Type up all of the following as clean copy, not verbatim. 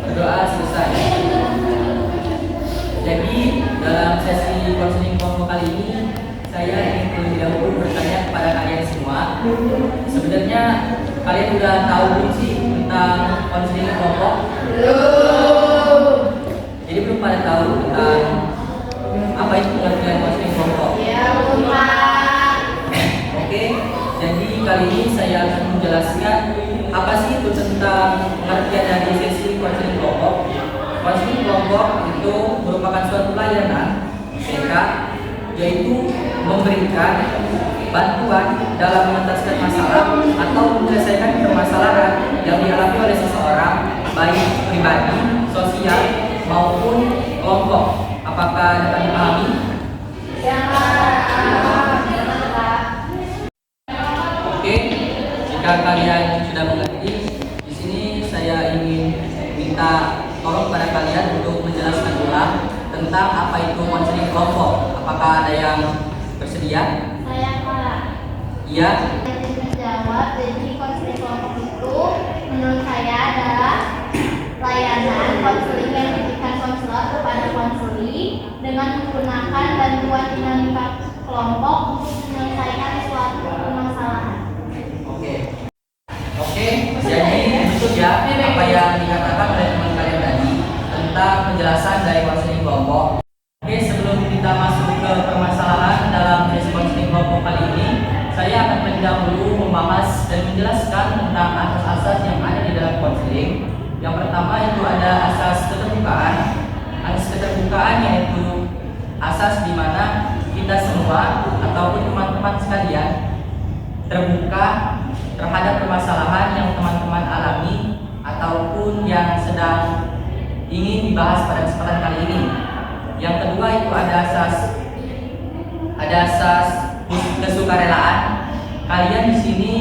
Berdoa selesai. Jadi dalam sesi konseling kelompok kali ini saya ingin terlebih dahulu bertanya kepada kalian semua. Sebenarnya kalian sudah tahu belum sih tentang konseling kelompok? Belum. Jadi belum pada tahu tentang apa itu pengertian konseling kelompok? Ya, belum Pak. Oke, jadi kali ini saya akan menjelaskan apa sih itu tentang pengertian dari sesi konseling kelompok. Konseling kelompok itu merupakan suatu layanan TK, yaitu memberikan bantuan dalam mengentaskan masalah atau menyelesaikan permasalahan yang dialami oleh seseorang, baik pribadi, sosial, maupun kelompok. Apakah dapat dipahami? Ya, Pak. Oke, jika kalian sudah mengerti, di sini saya ingin minta tolong pada kalian untuk menjelaskan ulang tentang apa itu konseling kelompok. Apakah ada yang bersedia? Saya Pak. Iya. Menjawab. Jadi konseling kelompok itu menurut saya adalah layanan konseling yang diberikan konselor kepada konseli dengan menggunakan bantuan dinamika kelompok untuk menyelesaikan suatu permasalahan. Oke, jadi betul ya apa yang dikatakan oleh teman kalian tadi tentang penjelasan dari konseling kelompok. Oke, sebelum kita masuk ke permasalahan dalam sesi konseling kelompok kali ini, saya akan terlebih dahulu membahas dan menjelaskan tentang asas-asas yang ada di dalam konseling. Yang pertama itu ada asas keterbukaan. Asas keterbukaan yaitu asas di mana kita semua ataupun teman-teman sekalian terbuka terhadap permasalahan yang teman-teman alami ataupun yang sedang ingin dibahas pada kesempatan kali ini. Yang kedua itu ada asas kesukarelaan. Kalian di sini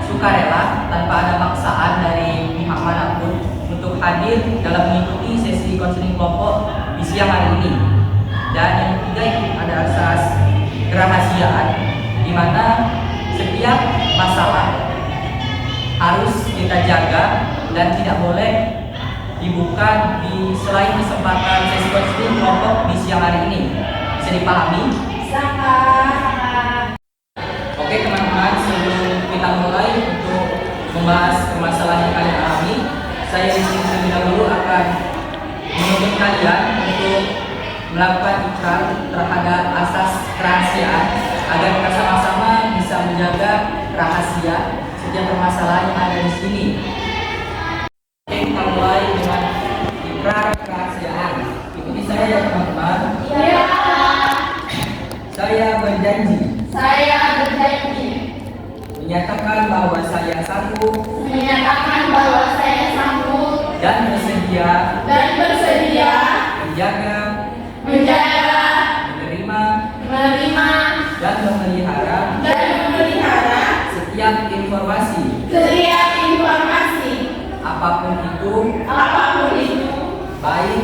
sukarela tanpa ada paksaan dari pihak manapun untuk hadir dalam mengikuti sesi konseling kelompok di siang hari ini. Dan yang ketiga itu ada asas kerahasiaan, di mana setiap masalah harus kita jaga dan tidak boleh dibuka di selain kesempatan sesi konseling kelompok di siang hari ini. Bisa dipahami? Sangat. Oke teman-teman, sebelum kita mulai untuk membahas permasalahan yang kalian alami, saya di sini terlebih dahulu akan menuntut kalian untuk melakukan ikrar terhadap asas kerahasiaan agar kita sama-sama bisa menjaga rahasia setiap permasalahan yang ada di sini. Oke, kita mulai dengan ikrar kerahasiaan. Ikuti saya ya teman-teman. Ya. Saya berjanji menyatakan bahwa saya sanggup dan bersedia menjaga, menerima dan memelihara setiap informasi apapun itu baik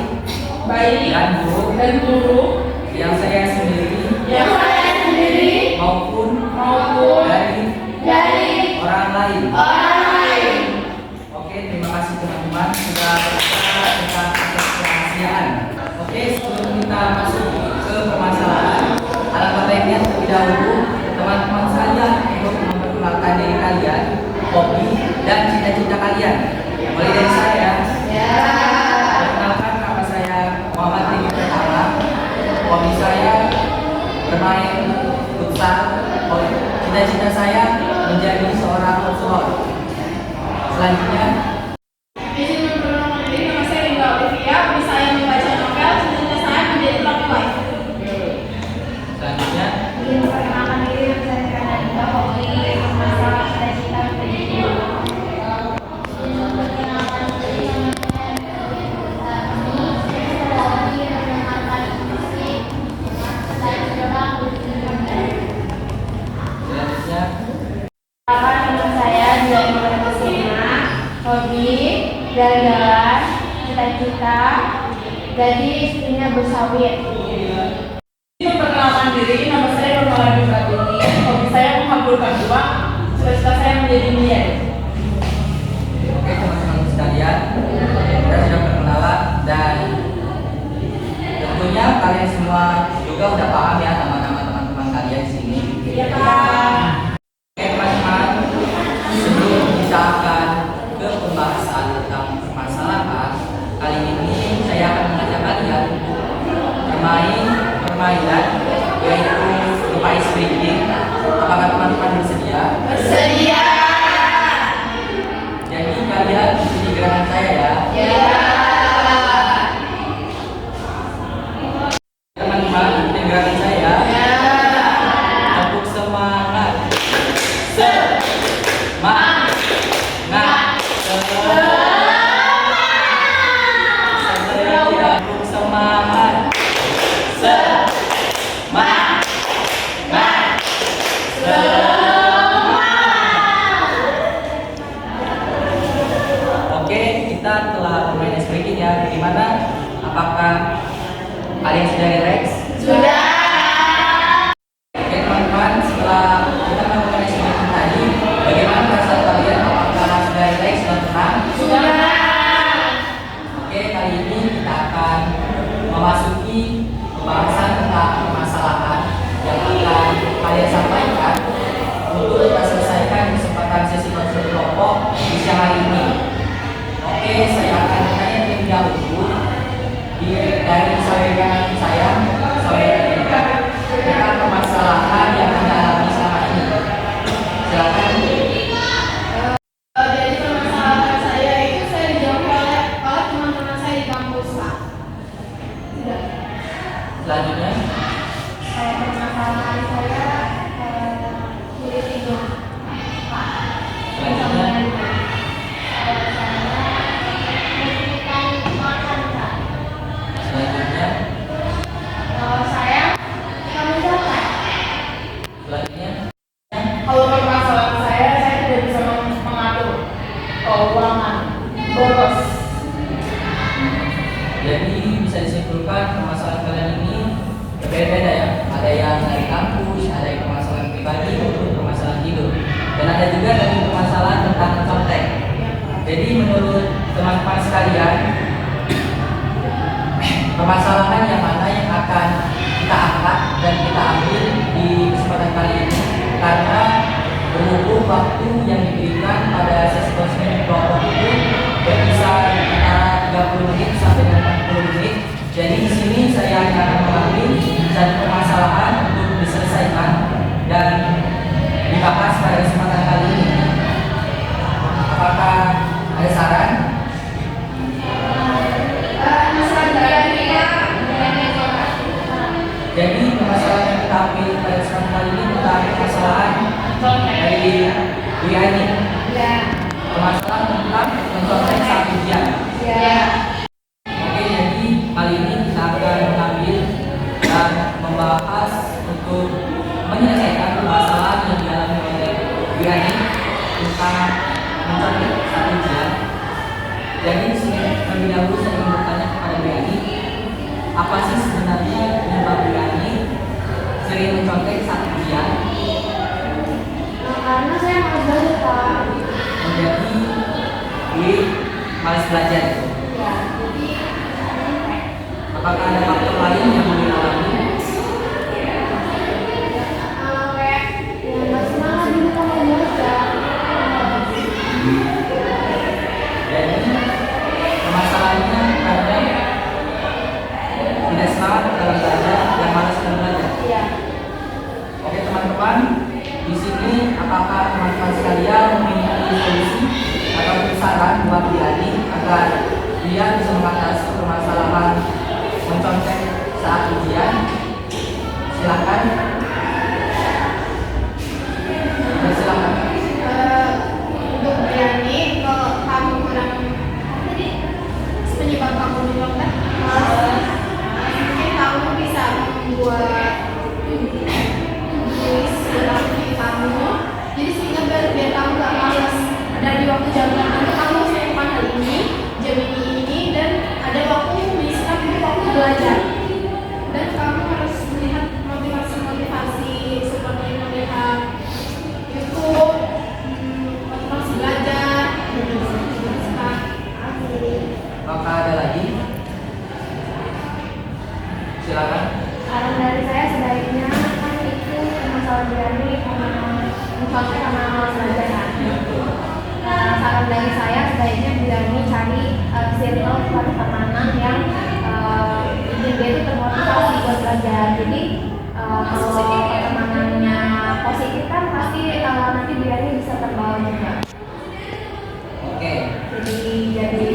dan buruk yang saya sendiri maupun dari orang lain. Oke, terima kasih teman-teman sudah berbicara tentang asas kerahasiaan. Oke, sebelum kita masuk ke permasalahan, alangkah baiknya terlebih dahulu teman-teman sekalian untuk memperkenalkan diri kalian, hobi dan cita-cita kalian. Mulai dari saya. Perkenalkan, nama saya Muhammad Riki Pertama. Hobi saya bermain futsal besar cita-cita saya menjadi seorang konselor. Selanjutnya, Izin memperkenalkan diri, nama saya Rinda Olivia. Hobi saya membaca novel, cita-cita saya menjadi pelaku. selanjutnya, Ingin memperkenalkan diri, nama saya Rana Dita. Hobi memasak, cita-cita menjadi guru. Ingin memperkenalkan diri, nama saya Nurul. Hobi mendengarkan musik, cita-cita menjadi selanjutnya, nama saya Dilan Kusuma. Hobi jalan-jalan, cita-cita jadi istrinya bersawit. Izin memperkenalkan diri, nama saya Nurul Pratini. Hobi saya menghaburkan uang, cita-cita saya menjadi miliar. oke teman-teman sekalian, kita sudah perkenalan dan tentunya kalian semua juga udah paham ya nama-nama teman-teman kalian di sini. Iya, Pak. Oke teman-teman, sebelum kita akan ke pembahasan tentang permasalahan, kali ini saya akan mengajak kalian untuk bermain permainan yaitu lupa speaking. Apakah teman-teman bersedia? Bersedia. Jadi kalian ikuti gerakan saya ya. Ya. Teman-teman ikuti gerakan saya. Tepuk semangat. Semangat. Tepuk semangat. Semangat. Oke, kita telah bermain speaking ya. Gimana? Apakah kalian sudah relax? Sudah. Oke teman-teman, setelah kita melakukan speaking tadi, bagaimana perasaan kalian? Apakah sudah relax dan tenang? Sudah. Oke, kali ini kita akan memasuki pembahasan tentang permasalahan yang akan kalian sampaikan untuk kita selesaikan kesempatan sesi konseling kelompok di siang hari ini. Oke, saya akan bertanya terlebih dahulu dari saudara saya, saudara Rika, tentang permasalahan yang Anda alami selama ini. Silakan. Jadi permasalahan saya itu saya dijauhi oleh teman-teman saya di kampus, Pak. Sudah. Selanjutnya, Permasalahan saya sulit tidur. selanjutnya, Kesulitan makan, Kak. selanjutnya, Kalau saya suka menjaga. selanjutnya. Kalau permasalahan saya tidak bisa mengatur keuangan, boros. Jadi bisa disimpulkan permasalahan kalian ini berbeda-beda ya. Ada yang dari kampus, ada yang permasalahan pribadi maupun permasalahan hidup, dan ada juga dari permasalahan tentang contek. Jadi menurut teman-teman sekalian, permasalahan yang mana yang akan kita angkat dan kita ambil di kesempatan kali ini, karena berhubung waktu yang diberikan pada sesi konseling kelompok itu berkisar antara 30 menit sampai dengan 40 menit. Jadi di sini saya akan mengambil satu permasalahan untuk diselesaikan dan dibahas pada kesempatan kali ini. Apakah ada saran? Jadi permasalahan yang kita ambil pada kesempatan kali ini tentang permasalahan dari WIA. Ya. Permasalahan tentang mencontek saat ujian. Ya. Oke, jadi kali ini kita akan mengambil dan membahas untuk menyelesaikan permasalahan yang dialami oleh WIA tentang mencontek saat ujian. Jadi di sini terlebih dahulu saya ingin bertanya kepada WIA, apa sih sebenarnya penyebab WIA sering mencontek saat ujian? Karena saya malas belajar, Pak. Menjadi malas belajar. Ya, jadi Apakah ada faktor lain yang mengalami? kayak yang nggak semangat gitu kalau belajar. Jadi permasalahannya karena tidak semangat dalam belajar dan malas dalam belajar. Iya. Oke teman-teman teman-teman di sini, apakah teman-teman sekalian memiliki solusi atau saran buat Diani agar dia bisa mengatasi permasalahan mencontek saat ujian? Silakan. Silakan. Untuk Diani, kalau kamu kurang penyebab kamu menyontek, mungkin kamu bisa membuat tulis dalam diri kamu, jadi sehingga biar kamu gak malas dari waktu jam tertentu kamu simpan hal ini, jam ini dan ada waktu misalkan untuk waktu belajar, dan kamu harus melihat motivasi seperti melihat YouTube, motivasi belajar, Apakah ada lagi? Silakan. saran dari saya sebaiknya kan itu masalah Diani mencontek sama belajar kan. Saran dari saya sebaiknya Diani cari circle pertemanan yang bikin dia itu termotivasi buat belajar. Jadi kalau pertemanannya positif kan pasti nanti Diani bisa terbawa juga. Oke. Jadi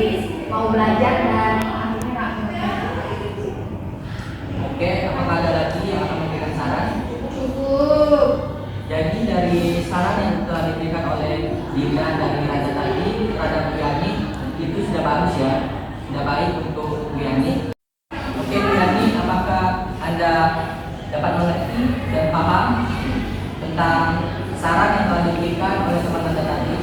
mau belajar dan akhirnya nggak Oke, apakah ada lagi yang akan memberikan saran? cukup. Jadi dari saran yang telah diberikan oleh Dinda dan Miranda tadi terhadap Diani itu sudah bagus ya, sudah baik untuk Diani. Oke Diani, apakah Anda dapat mengerti dan paham tentang saran yang telah diberikan oleh teman Anda tadi?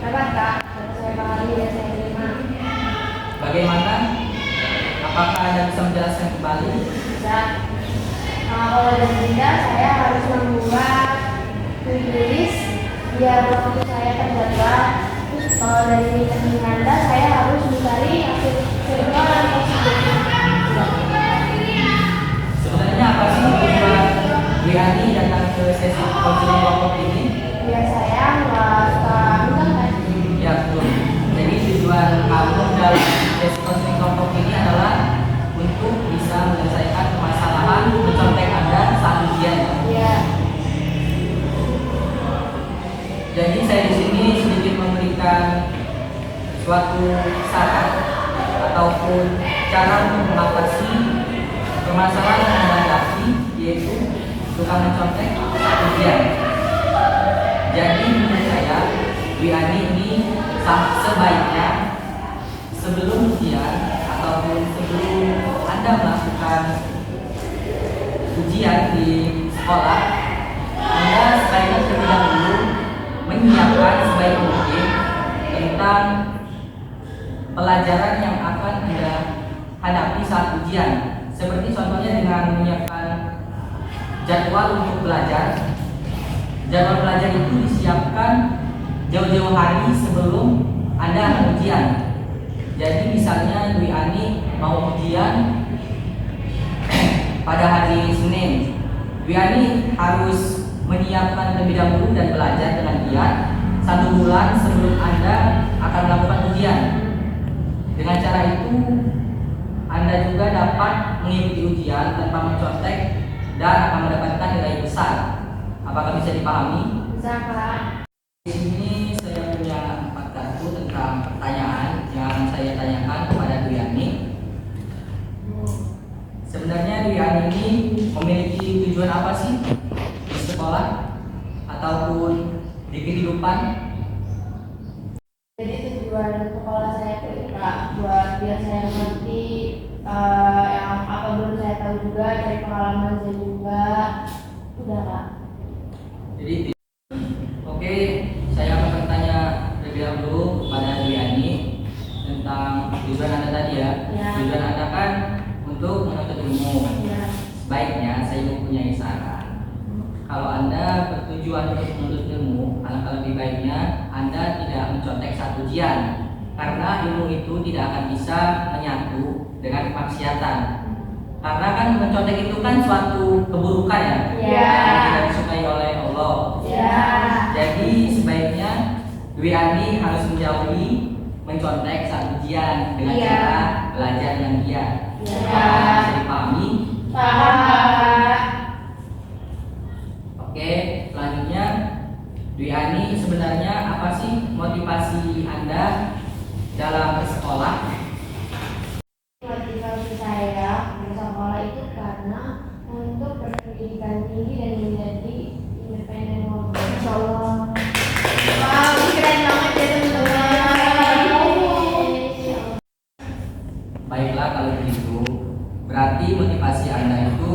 Dapat Kak, saya pahami dan saya terima. Bagaimana? Apakah Anda bisa menjelaskan kembali? Bisa. Kalau dari Dinda, saya harus membuat tulis biar waktu saya terjaga. Terus kalau dari Dinda, saya harus mencari hasil circle yang positif. Sebenarnya apa sih tujuan Diani datang ke sesi konseling kelompok ini? Biar saya nggak suka kan. Ya betul. Jadi tujuan kamu dalam sesi konseling kelompok ini adalah untuk bisa menyelesaikan permasalahan mencontek Anda saat ujian. Iya. Jadi saya di sini sedikit memberikan suatu saran ataupun cara untuk mengatasi permasalahan yang menghadapi, yaitu tukang mencontek saat ujian. Jadi menurut saya Diani ini sebaiknya sebelum ujian ataupun sebelum Anda melakukan ujian di sekolah, Anda sebaiknya terlebih dahulu menyiapkan sebaik mungkin tentang pelajaran yang akan Anda hadapi saat ujian. Seperti contohnya dengan menyiapkan jadwal untuk belajar. Jadwal belajar itu disiapkan jauh-jauh hari sebelum Anda akan ujian. Jadi misalnya Dwi Ani mau ujian pada hari Senin, Dwi Ani harus menyiapkan terlebih dahulu dan belajar dengan giat 1 bulan sebelum Anda akan melakukan ujian. Dengan cara itu Anda juga dapat mengikuti ujian tanpa mencontek dan akan mendapatkan nilai besar. Apakah bisa dipahami? Bisa Kak. Di sini saya punya 4 kartu tentang pertanyaan yang saya tanyakan kepada Dwi Ani. Sebenarnya Dwi Ani ini memiliki tujuan apa sih di sekolah ataupun di kehidupan? Jadi tujuan sekolah saya itu Kak, buat biar saya mengerti yang apa belum saya tahu juga, dari pengalaman saya juga. Udah Kak. Jadi oke, saya akan bertanya terlebih dahulu kepada Dwi Ani tentang tujuan Anda tadi ya. Ya. Tujuan Anda kan untuk menuntut ilmu. Ya. Sebaiknya saya mempunyai saran. Kalau Anda bertujuan untuk menuntut ilmu, alangkah lebih baiknya Anda tidak mencontek saat ujian, karena ilmu itu tidak akan bisa menyatu dengan kemaksiatan. Karena kan mencontek itu kan suatu keburukan ya, Ya. yang tidak disukai oleh Allah. Ya. Jadi sebaiknya Dwi Ani harus menjauhi mencontek saat ujian dengan Iya. cara belajar yang giat. Iya. Bisa dipahami? Paham Kak. Dwi Ani, sebenarnya apa sih motivasi Anda dalam bersekolah? Motivasi saya bersekolah itu karena untuk berpendidikan tinggi dan menjadi independen ngomong. Insya Allah. Wow, keren banget ya teman-teman. Baiklah kalau begitu, berarti motivasi Anda itu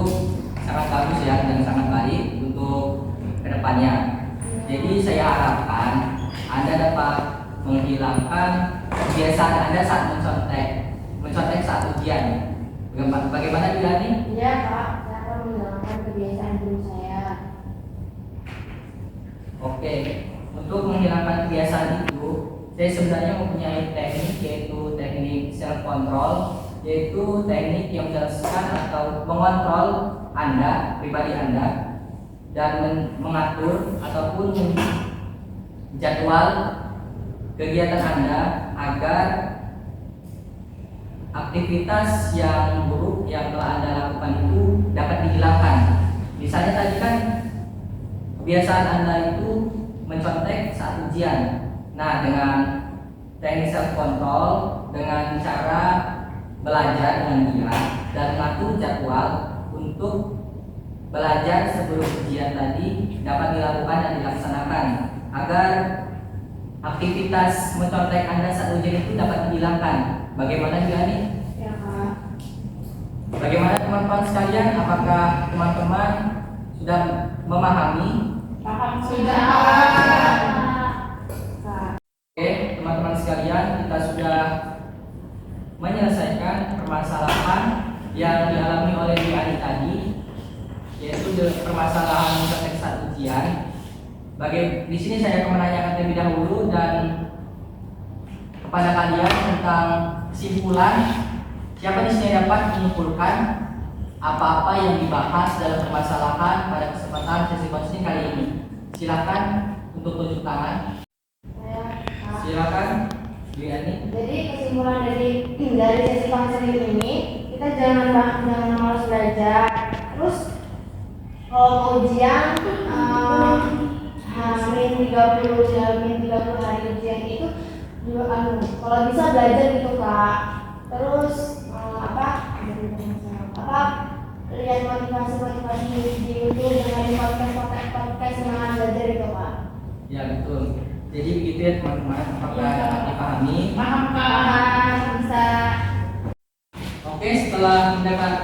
sangat bagus ya dan sangat baik untuk kedepannya. Jadi saya harapkan Anda dapat menghilangkan kebiasaan Anda saat mencontek saat ujian. Bagaimana Bilani? Iya Pak, saya akan menghilangkan kebiasaan dulu saya. Oke, untuk menghilangkan kebiasaan itu, saya sebenarnya mempunyai teknik, yaitu teknik self control, yaitu teknik yang menjelaskan atau mengontrol Anda, pribadi Anda, dan mengatur ataupun jadwal kegiatan Anda agar aktivitas yang buruk yang telah Anda lakukan itu dapat dihilangkan. Misalnya tadi kan kebiasaan Anda itu mencontek saat ujian. Nah, dengan teknik self control, dengan cara belajar dengan giat dan mengatur jadwal untuk belajar sebelum ujian tadi dapat dilakukan dan dilaksanakan agar aktivitas mencontek Anda saat ujian itu dapat dihilangkan. Bagaimana Gani? Ya Kak. Bagaimana teman-teman sekalian? Apakah teman-teman sudah memahami? Paham Sudah. Oke, teman-teman sekalian, kita sudah menyelesaikan permasalahan yang dialami oleh Gani tadi, yaitu permasalahan mencontek saat ujian. Di sini saya akan menanyakan terlebih dahulu dan kepada kalian tentang kesimpulan. Siapa di sini dapat menyimpulkan apa-apa yang dibahas dalam permasalahan pada kesempatan sesi konseling kali ini? Silakan untuk tunjuk tangan. Saya Kak. Silakan, Gani. Jadi kesimpulan dari sesi konseling ini, kita jangan malas belajar. Terus kalau mau ujian min 30 hari ujian itu juga kalau bisa belajar gitu Kak. Terus lihat motivasi di YouTube dengan di podcast semangat belajar itu Kak. Ya betul. Jadi begitu ya teman-teman. Apakah dapat dipahami? Paham Kak. Bisa. Oke, setelah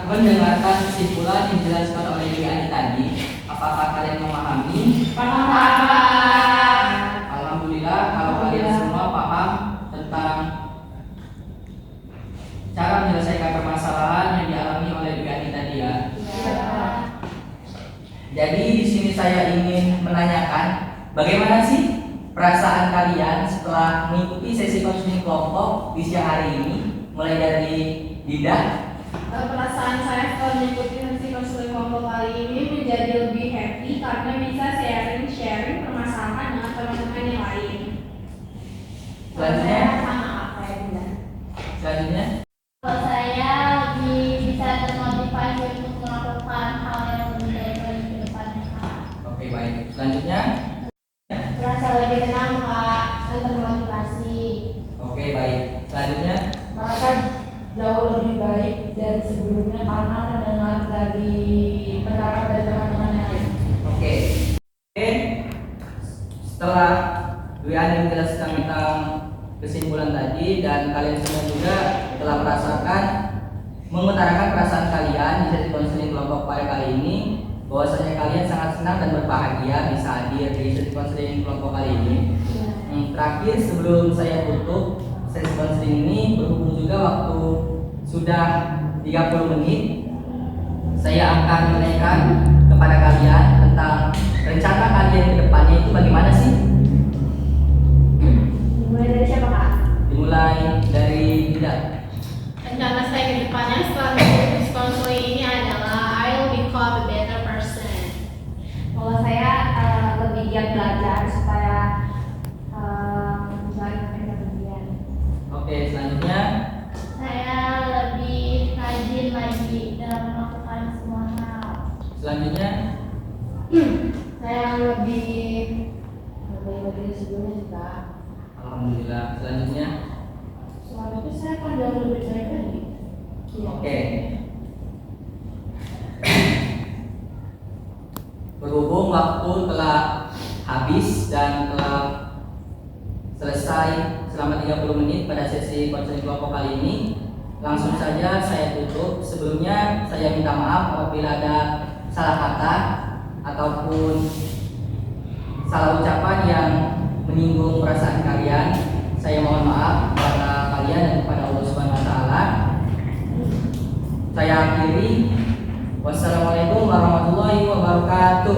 mendengarkan kesimpulan yang dijelaskan oleh Gani tadi, apakah kalian memahami? Paham Kak. Alhamdulillah, kalau kalian semua paham tentang cara menyelesaikan permasalahan yang dialami oleh Gani tadi ya. Jadi di sini saya ingin menanyakan, bagaimana sih perasaan kalian setelah mengikuti sesi konseling kelompok di siang hari ini, mulai dari Dinda? Perasaan saya setelah mengikuti sesi konseling kelompok kali ini menjadi lebih happy karena bisa sharing permasalahan dengan teman-teman yang lain. Selanjutnya? Sama apa ya Bunda? Selanjutnya? Kalau saya lebih bisa termotivasi untuk melakukan hal yang lebih baik lagi ke depannya Kak. Oke, baik. Selanjutnya? Merasa lebih tenang Kak dan termotivasi. Oke, baik. Selanjutnya? Merasa jauh lebih baik dari sebelumnya karena mendengar dari pendapat dari teman-teman yang lain. Oke. Setelah Dwi Ani menjelaskan tentang kesimpulan tadi dan kalian semua juga telah mengutarakan perasaan kalian di sesi konseling kelompok pada kali ini, bahwasanya kalian sangat senang dan berbahagia bisa hadir di sesi konseling kelompok kali ini. Terakhir sebelum saya tutup sesi konseling ini, berhubung juga waktu sudah 30 menit, saya akan menanyakan kepada kalian tentang rencana kalian ke depannya itu bagaimana sih? Dimulai dari siapa Kak? Dimulai dari Dinda. Rencana saya ke depannya setelah mengikuti konseling ini adalah I will become a better person. Kalau saya lebih giat belajar supaya bisa kemudian. Oke, selanjutnya Saya lebih rajin lagi dalam melakukan semua hal. selanjutnya Saya lebih materi sebelumnya sih Kak. Alhamdulillah. Selanjutnya, Selanjutnya saya akan jauh lebih baik lagi. Iya. oke. Berhubung waktu telah habis dan telah selesai selama 30 menit pada sesi konseling kelompok kali ini, langsung saja saya tutup. Sebelumnya saya minta maaf apabila ada salah kata ataupun salah ucapan yang menyinggung perasaan kalian. Saya mohon maaf kepada kalian dan kepada Allah Subhanahu wa taala. Saya akhiri. Wassalamualaikum warahmatullahi wabarakatuh.